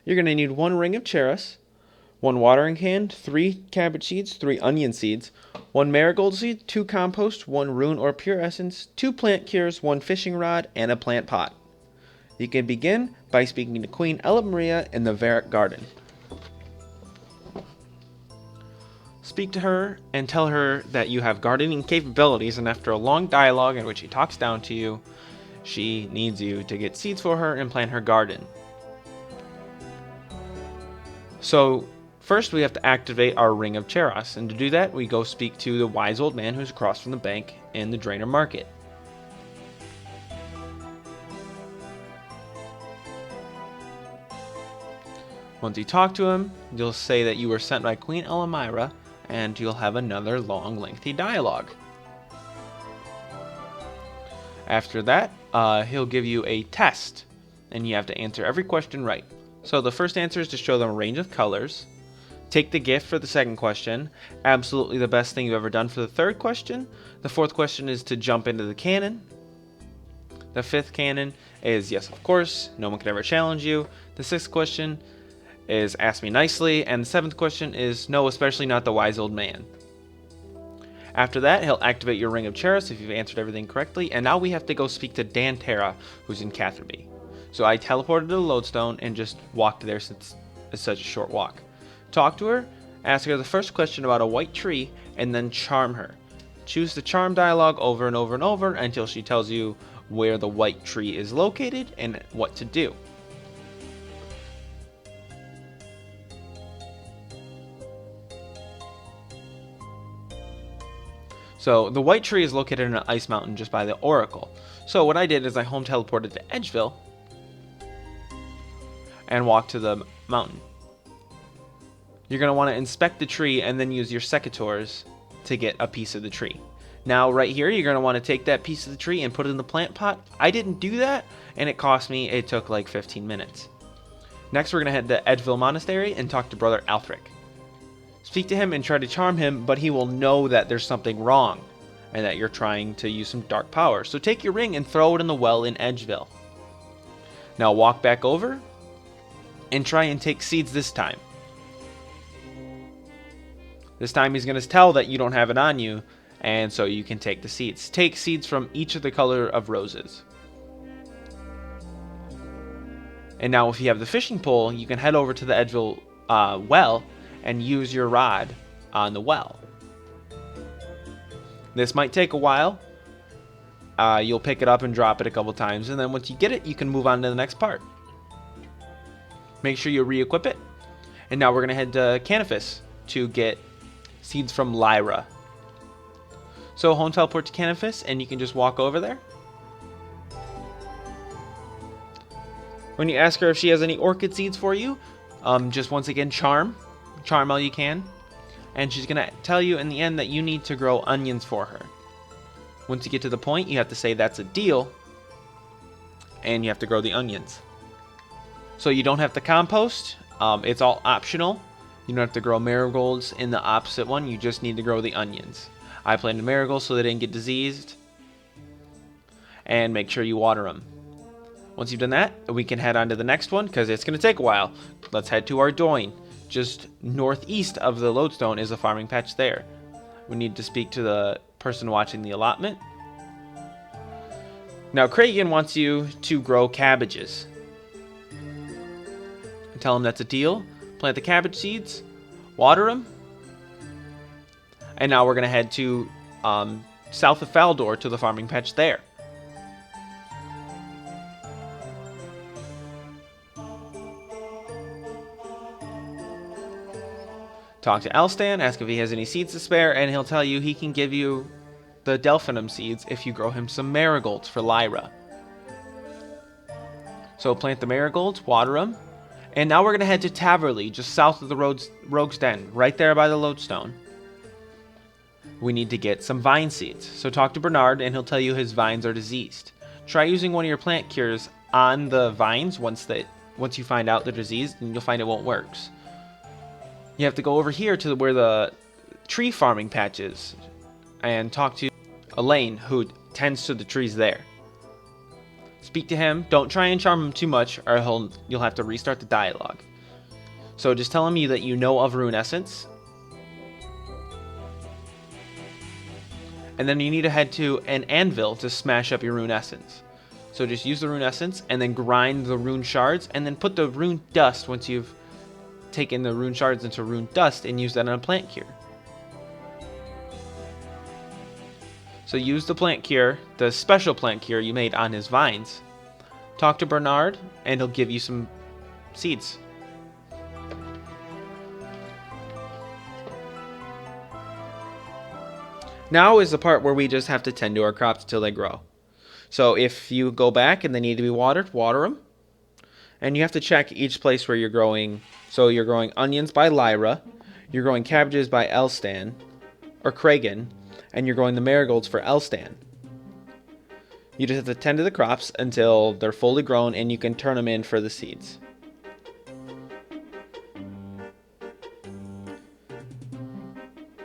You're going to need 1 ring of cheras, 1 watering can, 3 cabbage seeds, 3 onion seeds, 1 marigold seed, 2 compost, 1 rune or pure essence, 2 plant cures, 1 fishing rod, and a plant pot. You can begin by speaking to Queen Ella Maria in the Varrock Garden. Speak to her and tell her that you have gardening capabilities, and after a long dialogue in which she talks down to you, she needs you to get seeds for her and plant her garden. So first we have to activate our ring of Charos, and to do that we go speak to the wise old man who's across from the bank in the Drainer Market. Once you talk to him, you'll say that you were sent by Queen Elmira, and you'll have another long, lengthy dialogue. After that, he'll give you a test, and you have to answer every question right. So the first answer is to show them a range of colors. Take the gift for the second question. Absolutely the best thing you've ever done for the third question. The fourth question is to jump into the cannon. The fifth cannon is yes, of course. No one can ever challenge you. The sixth question is ask me nicely. And the seventh question is no, especially not the wise old man. After that, he'll activate your ring of Charos if you've answered everything correctly. And now we have to go speak to Dantera, who's in Catherby. So I teleported to the lodestone and just walked there since it's such a short walk. Talk to her, ask her the first question about a white tree, and then charm her. Choose the charm dialogue over and over and over until she tells you where the white tree is located and what to do. So the white tree is located in an ice mountain just by the oracle. So what I did is I home teleported to Edgeville and walked to the mountain. You're going to want to inspect the tree and then use your secateurs to get a piece of the tree. Now right here, you're going to want to take that piece of the tree and put it in the plant pot. I didn't do that, and it took like 15 minutes. Next, we're going to head to Edgeville Monastery and talk to Brother Althric. Speak to him and try to charm him, but he will know that there's something wrong and that you're trying to use some dark power. So take your ring and throw it in the well in Edgeville. Now walk back over and try and take seeds this time. This time he's going to tell that you don't have it on you, and so you can take the seeds. Take seeds from each of the color of roses. And now if you have the fishing pole, you can head over to the Edgeville well and use your rod on the well. This might take a while. You'll pick it up and drop it a couple times, and then once you get it, you can move on to the next part. Make sure you re-equip it. And now we're going to head to Canifis to get seeds from Lyra. So home teleport to Canifis, and you can just walk over there. When you ask her if she has any orchid seeds for you, just once again charm all you can. And she's going to tell you in the end that you need to grow onions for her. Once you get to the point, you have to say that's a deal, and you have to grow the onions. So you don't have to compost. It's all optional. You don't have to grow marigolds in the opposite one. You just need to grow the onions. I planted marigolds so they didn't get diseased. And make sure you water them. Once you've done that, we can head on to the next one because it's going to take a while. Let's head to Ardoyne. Just northeast of the lodestone is a farming patch there. We need to speak to the person watching the allotment. Now Kragan wants you to grow cabbages. Tell him that's a deal. Plant the cabbage seeds, water them, and now we're going to head to south of Faldor to the farming patch there. Talk to Elstan, ask if he has any seeds to spare, and he'll tell you he can give you the Delphinum seeds if you grow him some marigolds for Lyra. So plant the marigolds, water them. And now we're going to head to Taverley, just south of the Rogue's Den, right there by the lodestone. We need to get some vine seeds. So talk to Bernard, and he'll tell you his vines are diseased. Try using one of your plant cures on the vines once you find out they're diseased, and you'll find it won't work. You have to go over here to where the tree farming patch is, and talk to Elaine, who tends to the trees there. Speak to him. Don't try and charm him too much, or you'll have to restart the dialogue. So just tell him that you know of rune essence. And then you need to head to an anvil to smash up your rune essence. So just use the rune essence and then grind the rune shards and then put the rune dust once you've taken the rune shards into rune dust and use that on a plant cure. So use the plant cure, the special plant cure you made on his vines. Talk to Bernard and he'll give you some seeds. Now is the part where we just have to tend to our crops until they grow. So if you go back and they need to be watered, water them. And you have to check each place where you're growing. So you're growing onions by Lyra, you're growing cabbages by Elstan, or Kragan, and you're growing the marigolds for Elstan. You just have to tend to the crops until they're fully grown and you can turn them in for the seeds.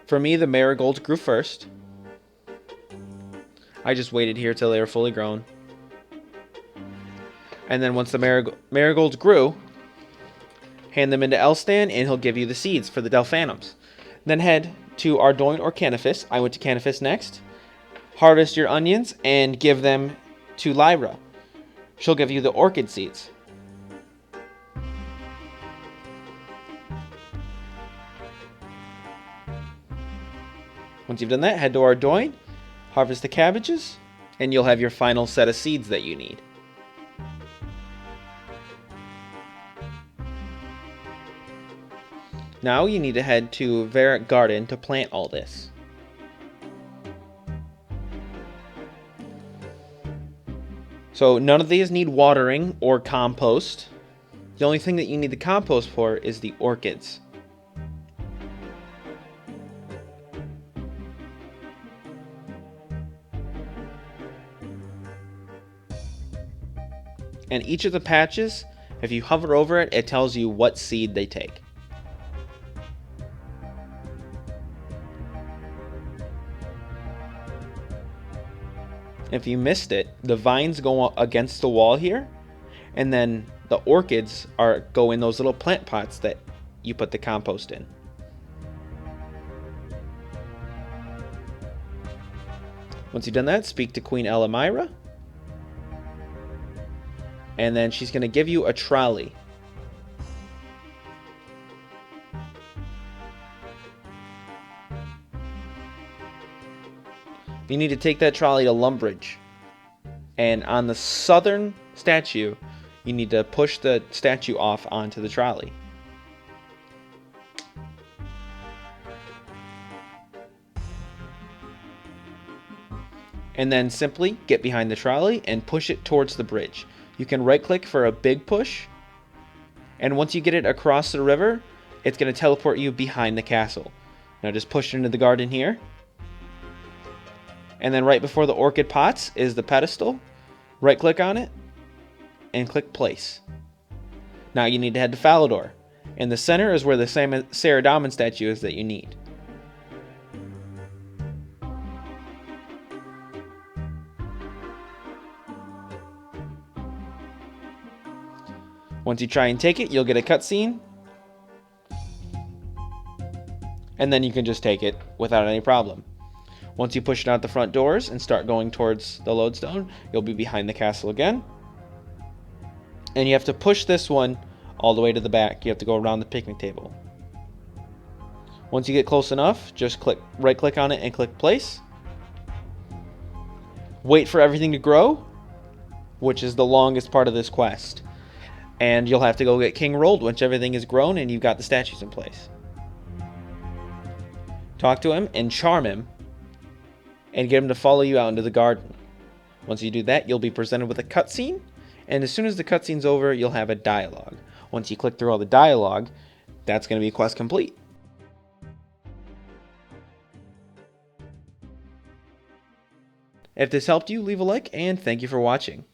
For me, the marigolds grew first. I just waited here till they were fully grown. And then once the marigolds grew, hand them into Elstan and he'll give you the seeds for the Delphanums. Then head to Ardoin or Canifis. I went to Canifis next. Harvest your onions and give them to Lyra. She'll give you the orchid seeds. Once you've done that, head to Ardoin, harvest the cabbages, and you'll have your final set of seeds that you need. Now you need to head to Varrock Garden to plant all this. So none of these need watering or compost. The only thing that you need the compost for is the orchids. And each of the patches, if you hover over it, it tells you what seed they take. If you missed it, the vines go against the wall here, and then the orchids go in those little plant pots that you put the compost in. Once you've done that, speak to Queen Elamira, and then she's going to give you a trolley. You need to take that trolley to Lumbridge. And on the southern statue, you need to push the statue off onto the trolley. And then simply get behind the trolley and push it towards the bridge. You can right click for a big push. And once you get it across the river, it's going to teleport you behind the castle. Now just push it into the garden here. And then right before the orchid pots is the pedestal. Right click on it and click place. Now you need to head to Falador. In the center is where the Saradomin statue is that you need. Once you try and take it, you'll get a cutscene. And then you can just take it without any problem. Once you push it out the front doors and start going towards the lodestone, you'll be behind the castle again. And you have to push this one all the way to the back. You have to go around the picnic table. Once you get close enough, just right click on it and click place. Wait for everything to grow, which is the longest part of this quest. And you'll have to go get King Rolled once everything is grown and you've got the statues in place. Talk to him and charm him and get him to follow you out into the garden. Once you do that, you'll be presented with a cutscene, and as soon as the cutscene's over, you'll have a dialogue. Once you click through all the dialogue, that's going to be quest complete. If this helped you, leave a like, and thank you for watching.